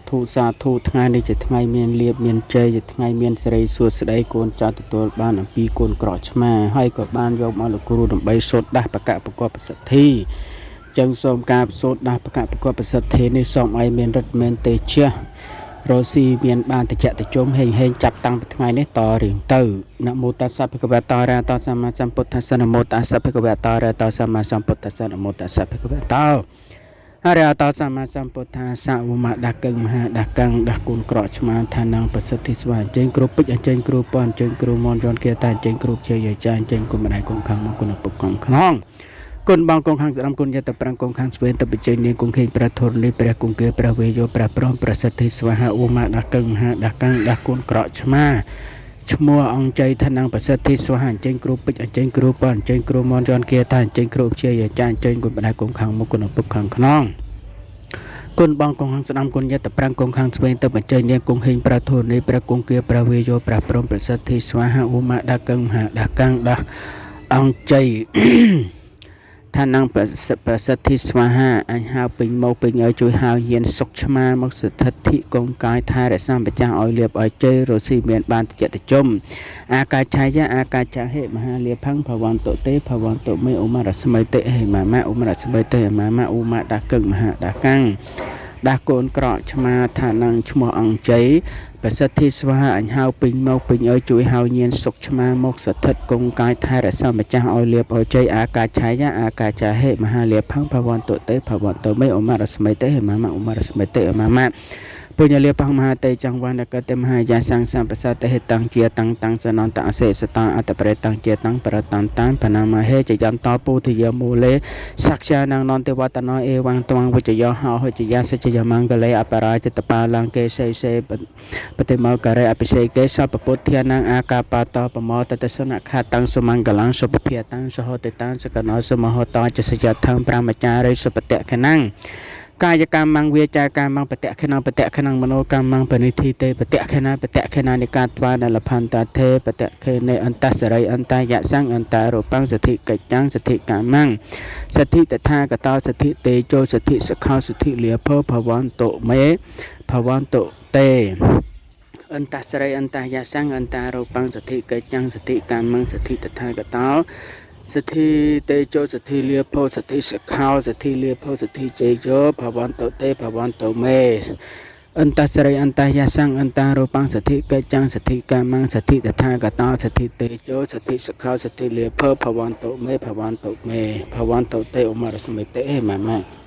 ธุថ្ងៃនេះជាថ្ងៃមានលៀបមានជ័យជាថ្ងៃមានសិរីសួស្តីកូនចៅទទួលបានអំពីកូនក្រក់ឆ្មាហើយក៏បានយកមកលោកគ្រូដើម្បីសូត្រដាស់បកប្រកបប្រសិទ្ធិចឹងសូមការសូត្រដាស់បកប្រកបប្រសិទ្ធិនេះសូមឲ្យមានរិទ្ធមានទេជះរស់ស៊ីមានបានតិចតិជុំហេងចាប់តាំងពីថ្ងៃនេះតរៀងទៅនមោតាសៈភិក្ខវតរៈតសម្មាសម្ពុទ្ធស្សនមោតាសៈភិក្ខវតរៈតសម្មាសម្ពុទ្ធស្សនមោតាសៈភិក្ខវតអរិយតសម្មាសម្ពុទ្ធាសាវមដាកឹងមហាដាកੰងដាកូនក្រក់ឆ្មាឋានងប្រសិទ្ធិស្វាអញ្ជើញគ្រូពេជ្រអញ្ជើញគ្រូប៉ុនអញ្ជើញគ្រូមនរនគេតាអញ្ជើញគ្រូជាយាយចាអញ្ជើញគុំម្ដាយគុំខាងមកគុណពុកកងខ្នងគុណបងកងខាងស្ដាំគុណយតប្រាំងកងខាងស្វេនតបជ័យនាងគង់ខេងព្រះធរនេះព្រះគង្គគេព្រះវេយោព្រះព្រមប្រសិទ្ធិស្វាហឧមាដាកឹងមហាដាកੰងដាកូនក្រក់ឆ្មាឈ្មោះអង្គជ័យឋានងប្រសិទ្ធិស្វាអញ្ជើញគ្រូពេជ្រអញ្ជើញគ្រូប៉ុនអញ្ជើញគ្រូមនរនគេតាអញ្ជើញគ្រូជាយាយចាអញ្ជើញគុំម្ដាយគុំខាងមកគុណពុកខាងខ្នងគុណបងកងខាងស្ដាំគុណយតប្រាំងកងខាងស្វេនទៅបច្ច័យនាងគង់ហេងព្រះធរនេះព្រះគង្គគាព្រះវេយោព្រះព្រមប្រសិទ្ធិស្វាហឧមាដាកឹងមហាដាកੰងដាអង្គជ័យឋានងប្រសិទ្ធិស្វាហាអញហៅពេញមកពេញឲ្យជួយហៅយានសុខឆ្មាមកស្ថិតធិកងកាយថែរក្សាម្ចាស់ឲ្យលៀបឲ្យជ័យរស់ស៊ីមានបានតិចតិជុំអាកាឆាយអាកាចាហេមហាលាផੰងភវន្តទេភវន្តមេឧមរស្មីទេហេមាម៉ាឧមរស្មីទេមាម៉ាឧមាដាកឹងមហាដាកੰងដាកូនក្រក់ឆ្មាឋានងឈ្មោះអង្គជ័យប្រសិទ្ធិស្វាអញហៅពេញមកពេញឲ្យជួយហៅញានសុខឆ្មាមកស្ថិតគង់កាយថែរក្សាម្ចាស់ឲ្យលៀបឲ្យជ័យអាកាឆាយអាកាចាហេមហាលាផੰងភវន្តទេភវន្តមេឧមរស្មីទេហេមាម៉ាឧមរស្មីទេមាម៉ាពុញ្ញលាភមហាតេចង្វានកតេមហាយាសង្សម្បសតេហេតੰជាតੰសនន្តអសេសតាអតប្រេតੰជាតੰប្រតន្តានបណាមហេចយន្តពុទ្ធិយមូលេសក្យានងនន្តវតនអេវងត្វងវិជ្ជយោហោហិចយាសច្ចយមង្គលេអបរាជតបាលង្កេសេសេបតិមករេអភិសេកេសពពុទ្ធានងអាកាបតបមតតសនខតੰសុមង្គលំសុភភិតੰសហតិតានសកណោសមហតចសយថំប្រមចារិសុបតៈខណੰកាយកម្មងវាចាកម្មងបតៈខណងមនោកម្មងបនិធិទេបតៈខណនិកាត្វានលផន្តថេបតៈខេនេអន្តសរិយអន្តយសੰអន្តរូបੰសទ្ធិកិច្ចੰសទ្ធិកម្មងសទ្ធិតថាកតោសទ្ធិទេជោសទ្ធិសខោសទ្ធិលាភោភវន្តុមេភវន្តុទេអន្តសរិយអន្តយសੰអន្តរូបੰសទ្ធិកិច្ចੰសទ្ធិកម្មងសទ្ធិតថាកតោសទ្ធិទេជោសទ្ធិលាភោសទ្ធិសខោសទ្ធិលាភោសទ្ធិជេយោភវន្តុទេភវន្តុមេអន្តសរិយអន្តយសੰអន្តរូបੰសទ្ធិកិច្ចੰសទ្ធិកម្មងសទ្ធិតថាកតោសទ្ធិទេជោសទ្ធិសខោសទ្ធិលាភោភវន្តុមេភវន្តុទេឧមរស្មិទេហេមាម៉ា